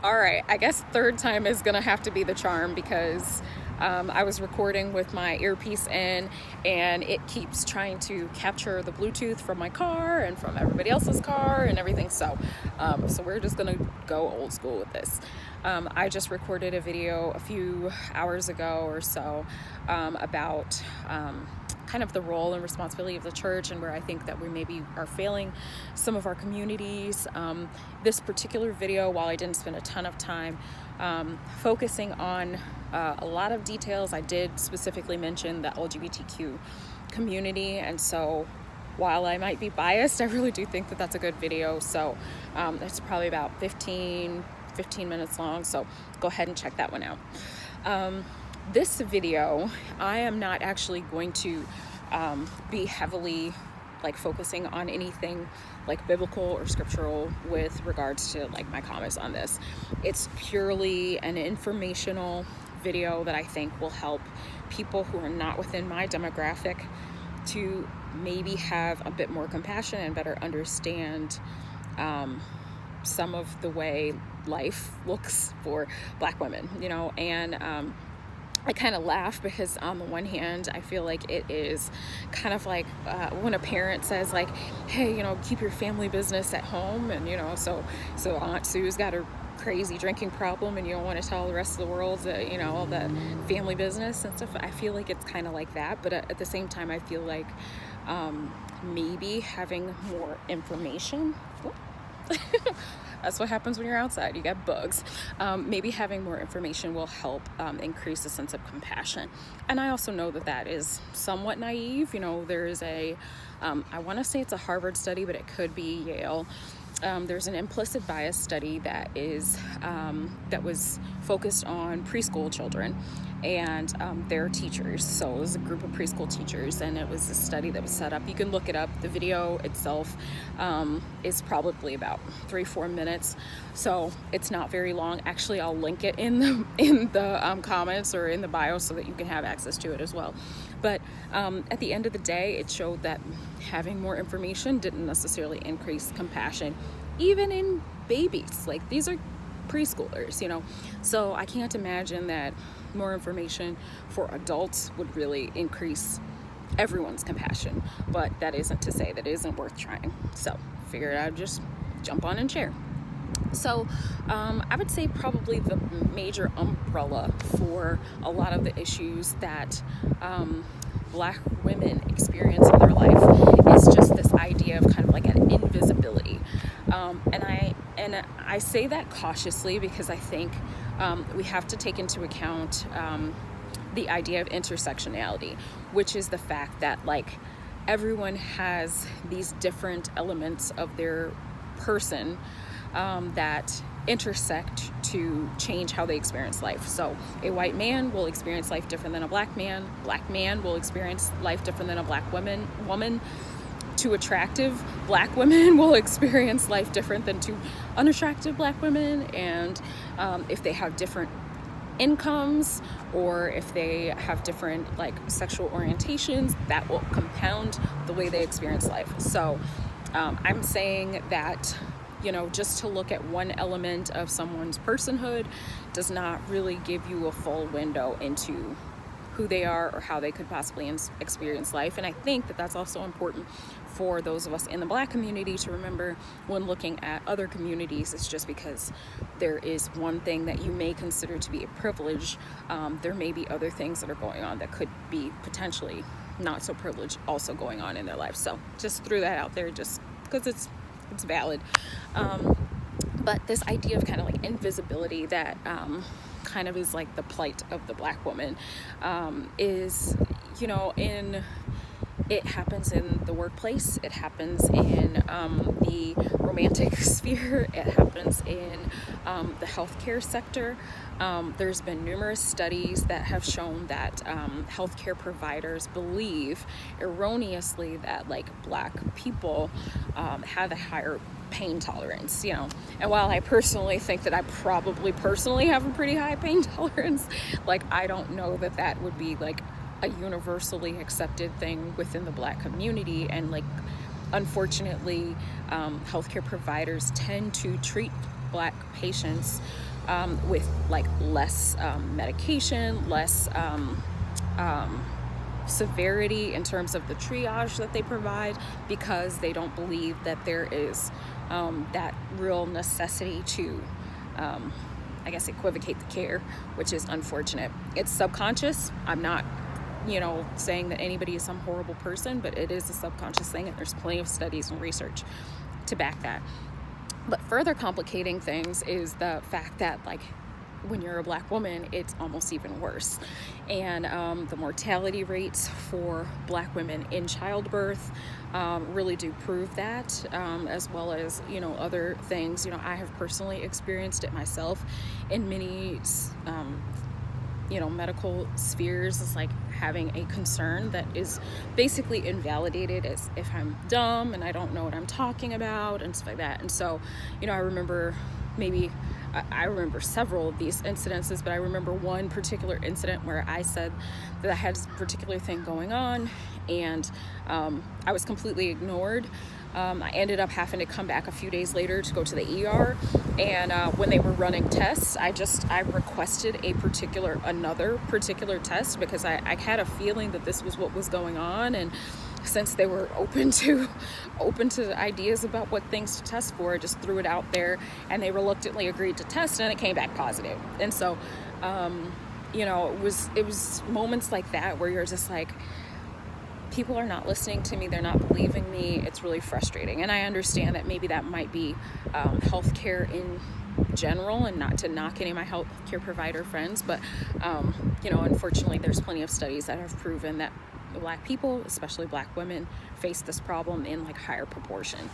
All right, I guess third time is gonna have to be the charm because I was recording with my earpiece in and it keeps trying to capture the Bluetooth from my car and from everybody else's car and everything. So we're just gonna go old school with this. I just recorded a video a few hours ago or so about kind of the role and responsibility of the church and where I think that we maybe are failing some of our communities. This particular video, while I didn't spend a ton of time focusing on a lot of details, I did specifically mention the LGBTQ community, and so while I might be biased, I really do think that that's a good video. So it's probably about 15 minutes long, so go ahead and check that one out. This video, I am not actually going to be heavily focusing on anything like biblical or scriptural with regards to my comments on this. It's purely an informational video that I think will help people who are not within my demographic to maybe have a bit more compassion and better understand some of the way life looks for Black women, and I kind of laugh because on the one hand, I feel like it is kind of like when a parent says hey, keep your family business at home, and so Aunt Sue's got a crazy drinking problem and you don't want to tell the rest of the world that all the family business and stuff. I feel like it's kind of like that, but at the same time I feel like maybe having more information that's what happens when you're outside, you get bugs. Maybe having more information will help increase a sense of compassion. And I also know that that is somewhat naive. There's I want to say it's a Harvard study, but it could be Yale. There's an implicit bias study that was focused on preschool children and their teachers. So it was a group of preschool teachers, and it was a study that was set up. You can look it up. The video itself is probably about 3-4 minutes, so it's not very long. Actually, I'll link it in the comments or in the bio so that you can have access to it as well. But at the end of the day, it showed that having more information didn't necessarily increase compassion, even in babies. These are preschoolers, so I can't imagine that more information for adults would really increase everyone's compassion. But that isn't to say that it isn't worth trying. So figured I'd just jump on and share. So I would say probably the major umbrella for a lot of the issues that Black women experience in their life is just this idea of kind of an invisibility. And I say that cautiously because I think we have to take into account the idea of intersectionality, which is the fact that everyone has these different elements of their person that intersect to change how they experience life. So a white man will experience life different than a black man. Black man will experience life different than a black woman. Two attractive Black women will experience life different than two unattractive Black women. And if they have different incomes or if they have different sexual orientations, that will compound the way they experience life. So I'm saying that just to look at one element of someone's personhood does not really give you a full window into who they are or how they could possibly experience life. And I think that that's also important for those of us in the Black community to remember when looking at other communities. It's just because there is one thing that you may consider to be a privilege, there may be other things that are going on that could be potentially not so privileged also going on in their life. So just threw that out there just because it's valid. But this idea of kind of invisibility that kind of is the plight of the Black woman is, it happens in the workplace, it happens in the romantic sphere, it happens in the healthcare sector. There's been numerous studies that have shown that healthcare providers believe erroneously that Black people have a higher pain tolerance, and while I personally think that I probably personally have a pretty high pain tolerance, I don't know that that would be a universally accepted thing within the Black community. And unfortunately, healthcare providers tend to treat Black patients with like less medication, less severity in terms of the triage that they provide, because they don't believe that there is that real necessity to I guess equivocate the care, which is unfortunate. It's subconscious. I'm not saying that anybody is some horrible person, but it is a subconscious thing, and there's plenty of studies and research to back that. But further complicating things is the fact that, like, when you're a Black woman, it's almost even worse. And the mortality rates for Black women in childbirth really do prove that, as well as, other things. I have personally experienced it myself in many, medical spheres. It's like having a concern that is basically invalidated as if I'm dumb and I don't know what I'm talking about and stuff like that. And so, I remember several of these incidences, but I remember one particular incident where I said that I had this particular thing going on, and I was completely ignored. I ended up having to come back a few days later to go to the ER, and when they were running tests, I requested another particular test, because I had a feeling that this was what was going on. And since they were open to ideas about what things to test for, I just threw it out there, and they reluctantly agreed to test, and it came back positive. And so, it was moments like that where you're just like, people are not listening to me, they're not believing me. It's really frustrating. And I understand that maybe that might be healthcare in general, and not to knock any of my healthcare provider friends, but unfortunately there's plenty of studies that have proven that Black people, especially Black women, face this problem in like higher proportion.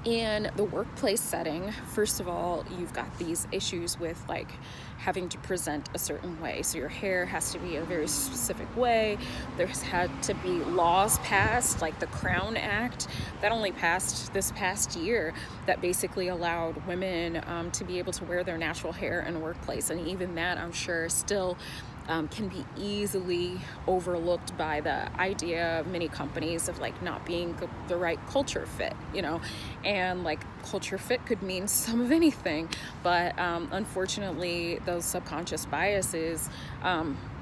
In the workplace setting, first of all, you've got these issues with like having to present a certain way. So your hair has to be a very specific way. There's had to be laws passed, like the Crown Act that only passed this past year, that basically allowed women to be able to wear their natural hair in the workplace. And even that, I'm sure, still can be easily overlooked by the idea of many companies of like not being the right culture fit, and like culture fit could mean some of anything, but unfortunately those subconscious biases,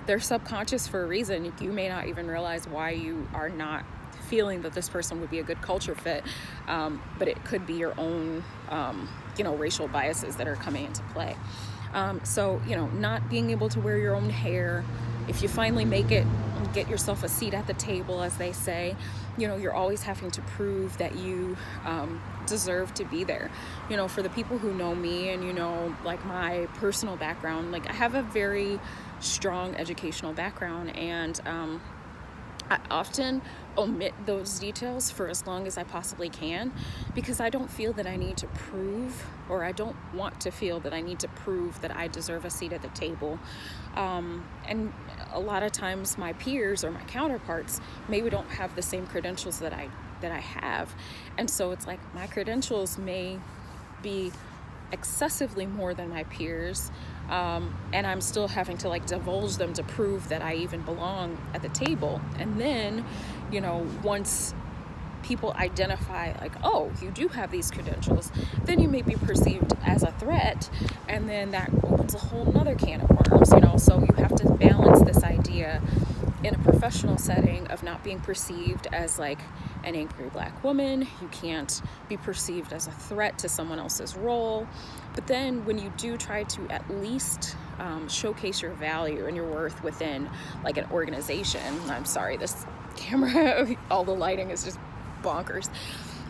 they're subconscious for a reason. You may not even realize why you are not feeling that this person would be a good culture fit, but it could be your own racial biases that are coming into play. So, not being able to wear your own hair, if you finally make it, get yourself a seat at the table, as they say, you're always having to prove that you deserve to be there. For the people who know me and, like my personal background, like I have a very strong educational background, and I often omit those details for as long as I possibly can, because I don't feel that I need to prove, or I don't want to feel that I need to prove that I deserve a seat at the table. And a lot of times my peers or my counterparts maybe don't have the same credentials that I have. And so it's like my credentials may be excessively more than my peers, and I'm still having to like divulge them to prove that I even belong at the table. And then, once people identify like, oh, you do have these credentials, then you may be perceived as a threat, and then that opens a whole nother can of worms. So you have to balance this idea in a professional setting of not being perceived as like an angry Black woman. You can't be perceived as a threat to someone else's role. But then when you do try to at least showcase your value and your worth within like an organization, I'm sorry, this camera, all the lighting is just bonkers.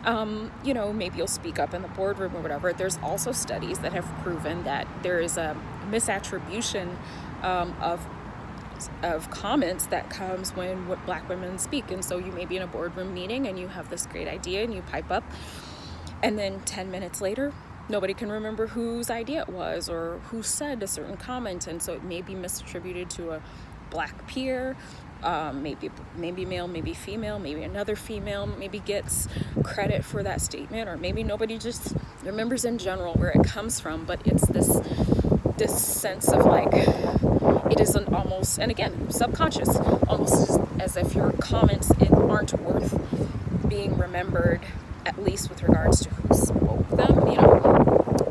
Maybe you'll speak up in the boardroom or whatever. There's also studies that have proven that there is a misattribution of comments that comes when Black women speak. And so you may be in a boardroom meeting and you have this great idea and you pipe up, and then 10 minutes later nobody can remember whose idea it was or who said a certain comment, and so it may be misattributed to a Black peer, maybe male, maybe female, maybe another female maybe gets credit for that statement, or maybe nobody just remembers in general where it comes from. But it's this sense of like, it is an almost, and again, subconscious, almost as if your comments aren't worth being remembered, at least with regards to who spoke them,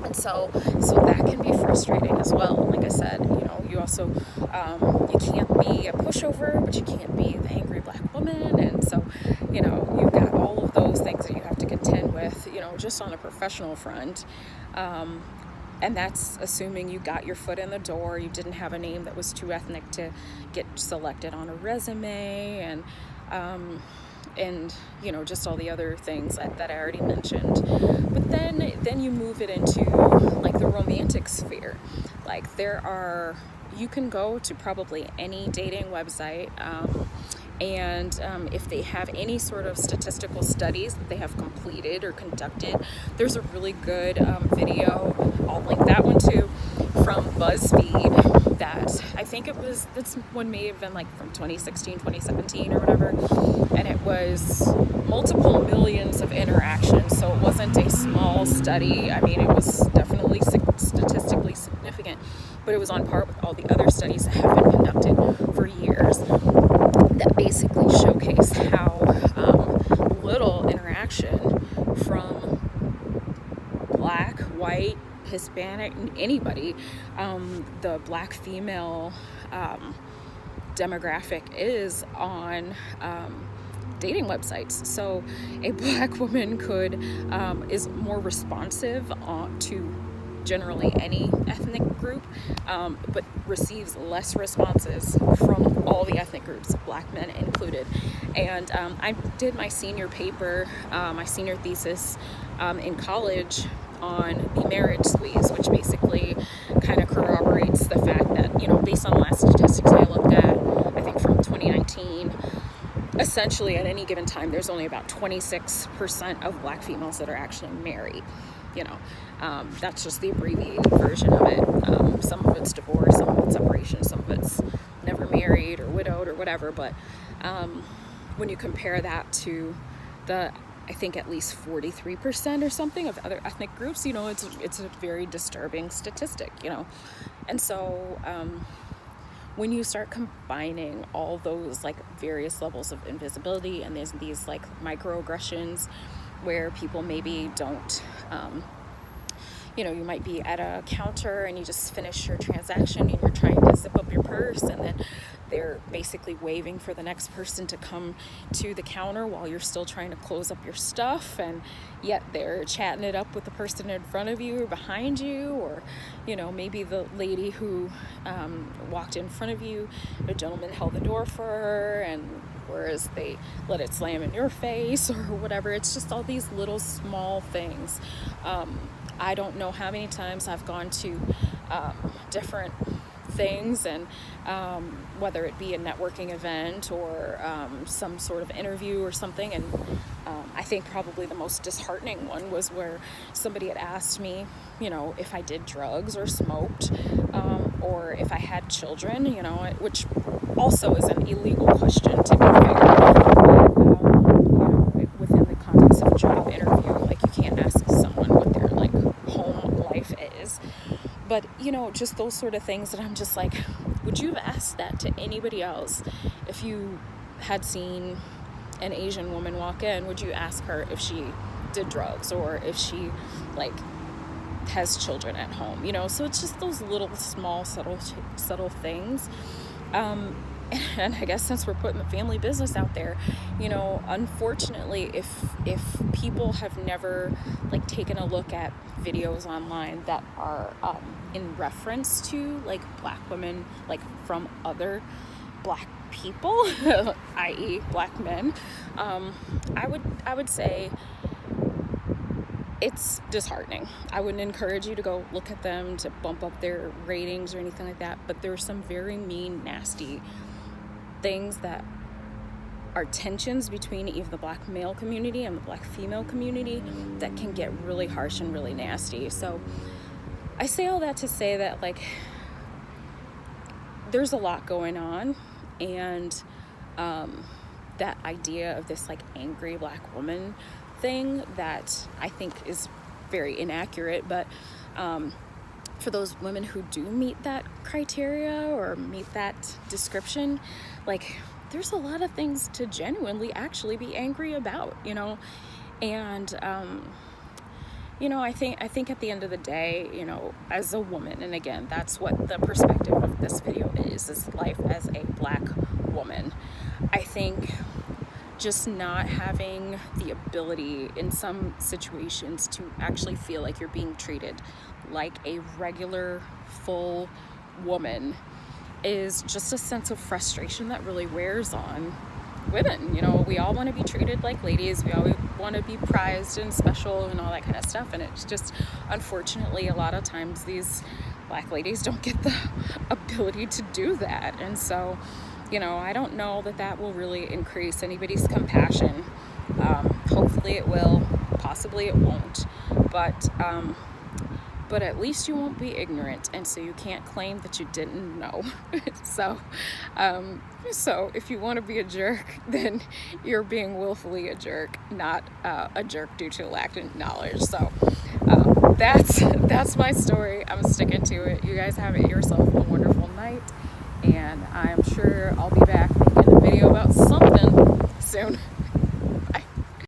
And so that can be frustrating as well. Like I said, you also, you can't be a pushover, but you can't be the angry black woman. And so, you've got all of those things that you have to contend with, just on a professional front. And that's assuming you got your foot in the door, you didn't have a name that was too ethnic to get selected on a resume, and just all the other things that I already mentioned. But then you move it into like the romantic sphere. Like you can go to probably any dating website, and if they have any sort of statistical studies that they have completed or conducted, there's a really good video, I'll link that one too, from BuzzFeed, that I think this one may have been like from 2016, 2017 or whatever, and it was multiple millions of interactions, so it wasn't a small study. I mean, it was definitely statistically significant, but it was on par with all the other studies that have been conducted for years that basically showcase how little interaction from black, white, Hispanic, anybody, the black female demographic is on dating websites. So a black woman is more responsive to generally any ethnic group, but receives less responses from all the ethnic groups, black men included. And I did my senior paper, my senior thesis in college on the marriage squeeze, which basically kind of corroborates the fact that, based on the last statistics I looked at, I think from 2019, essentially at any given time, there's only about 26% of black females that are actually married. That's just the abbreviated version of it. Some of it's divorce, some of it's separation, some of it's never married or widowed or whatever. But when you compare that to I think at least 43% or something of other ethnic groups, it's a very disturbing statistic, And so when you start combining all those like various levels of invisibility and there's these like microaggressions where people maybe don't, you might be at a counter and you just finish your transaction and you're trying to zip up your purse, and then they're basically waving for the next person to come to the counter while you're still trying to close up your stuff, and yet they're chatting it up with the person in front of you or behind you, or maybe the lady who walked in front of you, a gentleman held the door for her, and whereas they let it slam in your face or whatever. It's just all these little small things. I don't know how many times I've gone to different things, and whether it be a networking event or some sort of interview or something, and I think probably the most disheartening one was where somebody had asked me, if I did drugs or smoked, or if I had children, which also is an illegal question, to be fair. Within the context of a job interview, like you can't ask someone what their like home life is. But, just those sort of things that I'm just like, would you have asked that to anybody else? If you had seen an Asian woman walk in, would you ask her if she did drugs or if she, like, has children at home? So it's just those little, small, subtle things. And I guess since we're putting the family business out there, unfortunately, if people have never like taken a look at videos online that are in reference to like black women, like from other black people, i.e. black men, I would say it's disheartening. I wouldn't encourage you to go look at them to bump up their ratings or anything like that, but there's some very mean, nasty things that are tensions between even the black male community and the black female community that can get really harsh and really nasty. So I say all that to say that like there's a lot going on, and that idea of this like angry black woman thing that I think is very inaccurate, but for those women who do meet that criteria or meet that description, like there's a lot of things to genuinely actually be angry about, and I think at the end of the day, as a woman, and again, that's what the perspective of this video is life as a Black woman. I think just not having the ability in some situations to actually feel like you're being treated like a regular, full woman is just a sense of frustration that really wears on women. We all want to be treated like ladies. We all want to be prized and special and all that kind of stuff. And it's just, unfortunately, a lot of times these Black ladies don't get the ability to do that. And so, I don't know that will really increase anybody's compassion. Hopefully it will. Possibly it won't. But at least you won't be ignorant, and so you can't claim that you didn't know. So if you want to be a jerk, then you're being willfully a jerk, not a jerk due to lack of knowledge. So that's my story. I'm sticking to it. You guys have yourself a wonderful night, and I'm sure I'll be back making a video about something soon.